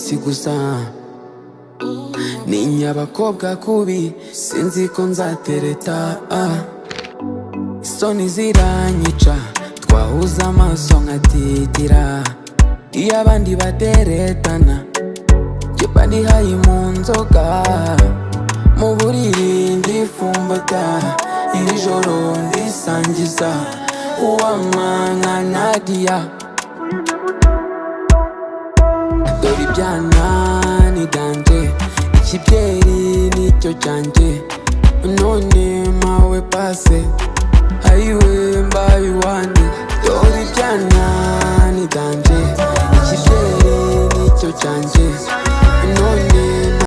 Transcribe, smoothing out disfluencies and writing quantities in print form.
disi gusa. Ninya abakobwa kubi sinzi ko nzatereta. Isoni ziranyica twahuza amaso nkatitira. Iyo abandi bateretana jye mba ndi hayi mu nzoga. Mu buriri ndifumbata, iri joro ndisangiza uwamana Nadia. Dore ibyana ni danje, ikibyeri nicyo cyanjye. None mawe pase ayiwe mbaye iwanjye. Dore ibyana ni danje, ikibyeri nicyo cyanjye. None